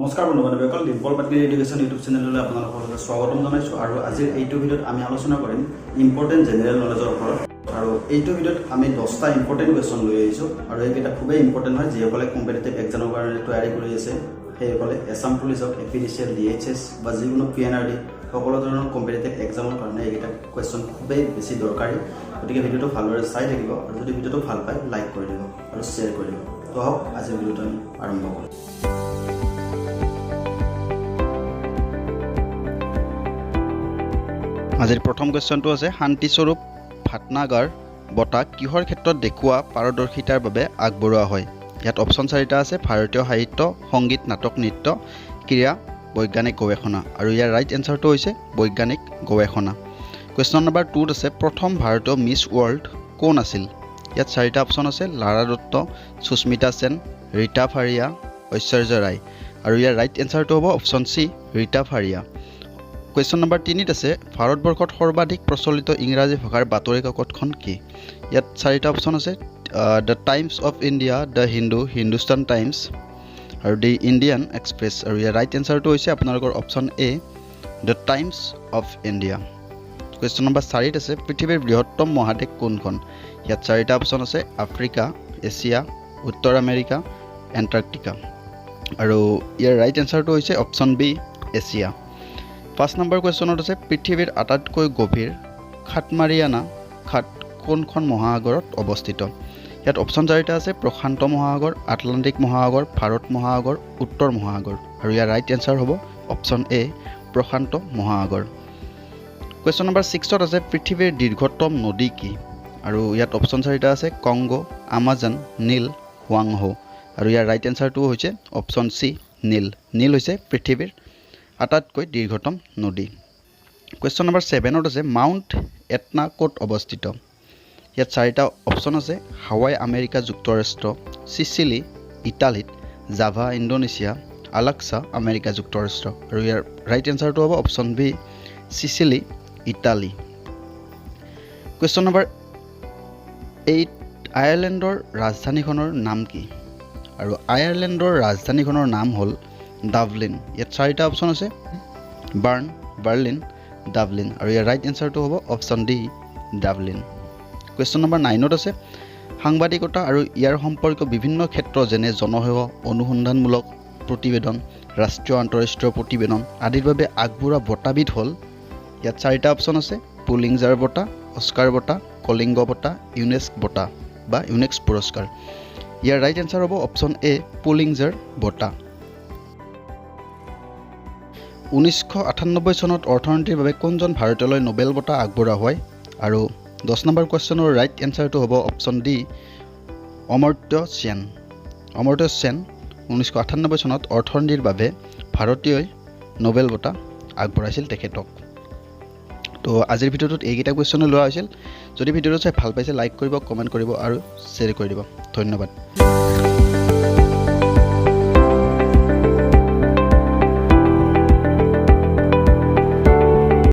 নমস্কাৰ বন্ধুসকল, Dimple Patgiri education YouTube চেনেললৈ আপোনালোকক স্বাগতম জনাইছোঁ। আৰু আজিৰ এইটো ভিডিঅ'ত আমি আলোচনা কৰিম ইম্পৰ্টেণ্ট জেনেৰেল নলেজৰ ওপৰত। আৰু এইটো ভিডিঅ'ত আমি 10টা ইম্পৰ্টেণ্ট কুৱেশ্যন লৈ আহিছোঁ আৰু এইকেইটা খুবেই ইম্পৰ্টেণ্ট হয়। যিসকলে কম্পিটিটিভ এক্সামৰ কাৰণে তৈয়াৰী কৰি আছে সেইসকলে এছাম পুলিচ হওক, এপিডিচিএল, DHS বা যিকোনো PNRD সকলো ধৰণৰ কম্পিটিটিভ এক্সামৰ কাৰণে এইকেইটা কুৱেশ্যন খুবেই বেছি দৰকাৰী। গতিকে ভিডিঅ'টো ভালদৰে চাই থাকিব আৰু যদি ভিডিঅ'টো ভাল পায় লাইক কৰি দিব আৰু শ্বেয়াৰ কৰি দিব। তো হওক আজিৰ ভিডিঅ'টো আমি আৰম্ভ কৰোঁ। আজিৰ প্ৰথম কুৱেশ্যনটো আছে, শান্তিস্বৰূপ ভাটনাগাৰ বঁটা কিহৰ ক্ষেত্ৰত দেখুওৱা পাৰদৰ্শিতাৰ বাবে আগবঢ়োৱা হয়? ইয়াত অপশ্যন 4টা আছে, ভাৰতীয় সাহিত্য, সংগীত, নাটক, নৃত্য, ক্ৰীড়া, বৈজ্ঞানিক গৱেষণা। আৰু ইয়াৰ ৰাইট এনচাৰটো হৈছে বৈজ্ঞানিক গৱেষণা। কুৱেশ্যন নম্বৰ 2ত আছে, প্ৰথম ভাৰতীয় মিছ ৱৰ্ল্ড কোন আছিল? ইয়াত 4টা অপশ্যন আছে, লাৰা দত্ত, সুস্মিতা সেন, ৰীতা ফাৰিয়া, ঐশ্বৰ্য ৰায়। আৰু ইয়াৰ ৰাইট এনচাৰটো হ'ব option C, Reita Faria. Question number 3ত আছে, ভাৰতবৰ্ষত সৰ্বাধিক প্ৰচলিত ইংৰাজী ভাষাৰ বাতৰি কাকতখন কি? ইয়াত 4টা অপশ্যন আছে, the Times of India, the Hindu, Hindustan times আৰু দি ইণ্ডিয়ান এক্সপ্ৰেছ। আৰু ইয়াৰ ৰাইট এনচাৰটো হৈছে আপোনালোকৰ option A, the Times of India. Question number 4ত আছে, পৃথিৱীৰ বৃহত্তম মহাদেশ কোনখন? ইয়াত 4টা অপশ্যন আছে, আফ্ৰিকা, এছিয়া, উত্তৰ আমেৰিকা, এণ্টাৰ্কটিকা। আৰু ইয়াৰ ৰাইট এনচাৰটো হৈছে অপশ্যন B, এছিয়া। 5 নম্বৰ কুৱেশ্যনত আছে, পৃথিৱীৰ আটাইতকৈ গভীৰ খাটমাৰিয়ানা খাট কোনখন মহাসাগৰত অৱস্থিত? ইয়াত অপশ্যন 4টা আছে, প্ৰশান্ত মহাসাগৰ, আটলাণ্টিক মহাসাগৰ, ভাৰত মহাসাগৰ, উত্তৰ মহাসাগৰ। আৰু ইয়াৰ ৰাইট এনচাৰ হ'ব অপশ্যন A, প্ৰশান্ত মহাসাগৰ। কুৱেশ্যন নম্বৰ 6ত আছে, পৃথিৱীৰ দীৰ্ঘতম নদী কি? আৰু ইয়াত অপশ্যন 4টা আছে, কংগো, আমাজন, নীল, হুৱাংহো। আৰু ইয়াৰ ৰাইট এনচাৰটো হৈছে অপশ্যন C, নীল। নীল হৈছে পৃথিৱীৰ আটাইতকৈ দীৰ্ঘতম নদী। কুৱেশ্যন নম্বৰ 7ত আছে, মাউণ্ট এটনা ক'ত অৱস্থিত? ইয়াত 4টা অপশ্যন আছে, হাৱাই আমেৰিকা যুক্তৰাষ্ট্ৰ, চিচিলি ইটালীত, জাভা ইণ্ডোনেছিয়া, আলাস্কা আমেৰিকা যুক্তৰাষ্ট্ৰ। আৰু ইয়াৰ ৰাইট এনচাৰটো হ'ব option B, Sicily Italy. Question number 8, আয়াৰলেণ্ডৰ ৰাজধানীখনৰ নাম কি? আৰু আয়াৰলেণ্ডৰ ৰাজধানীখনৰ নাম হ'ল ডাবলিন। ইয়াত 4টা অপশ্যন আছে, বাৰ্ণ, বাৰ্লিন, ডাবলিন। আৰু ইয়াৰ ৰাইট এনচাৰটো হ'ব option D, Dublin. Question number 9ত আছে, সাংবাদিকতা আৰু ইয়াৰ সম্পৰ্কীয় বিভিন্ন ক্ষেত্ৰ যেনে জনসেৱা, অনুসন্ধানমূলক প্ৰতিবেদন, ৰাষ্ট্ৰীয় আন্তঃৰাষ্ট্ৰীয় প্ৰতিবেদন আদিৰ বাবে আগবঢ়োৱা বঁটাবিধ হ'ল? ইয়াত 4টা অপশ্যন আছে, পুলিংজাৰ বঁটা, অস্কাৰ বঁটা, কলিংগ বঁটা, ইউনেস্ক বঁটা বা ইউনেস্ক পুৰস্কাৰ। ইয়াৰ ৰাইট এনচাৰ হ'ব অপশ্যন A, পুলিংজাৰ বঁটা। 1998 চনত অৰ্থনীতিৰ বাবে কোনজন ভাৰতীয়লৈ নোবেল বঁটা আগবঢ়োৱা হয়? আৰু 10 নম্বৰ কুৱেশ্যনৰ ৰাইট এনচাৰটো হ'ব অপশ্যন D, অমৰ্ত্য সেন। অমৰ্ত্য সেন 1998 চনত অৰ্থনীতিৰ বাবে ভাৰতীয় নোবেল বঁটা আগবঢ়াইছিল তেখেতক। তো আজিৰ ভিডিঅ'টোত এইকেইটা কুৱেশ্যনে লোৱা হৈছিল। যদি ভিডিঅ'টো চাই ভাল পাইছে লাইক কৰিব, কমেণ্ট কৰিব আৰু শ্বেয়াৰ কৰি দিব। ধন্যবাদ।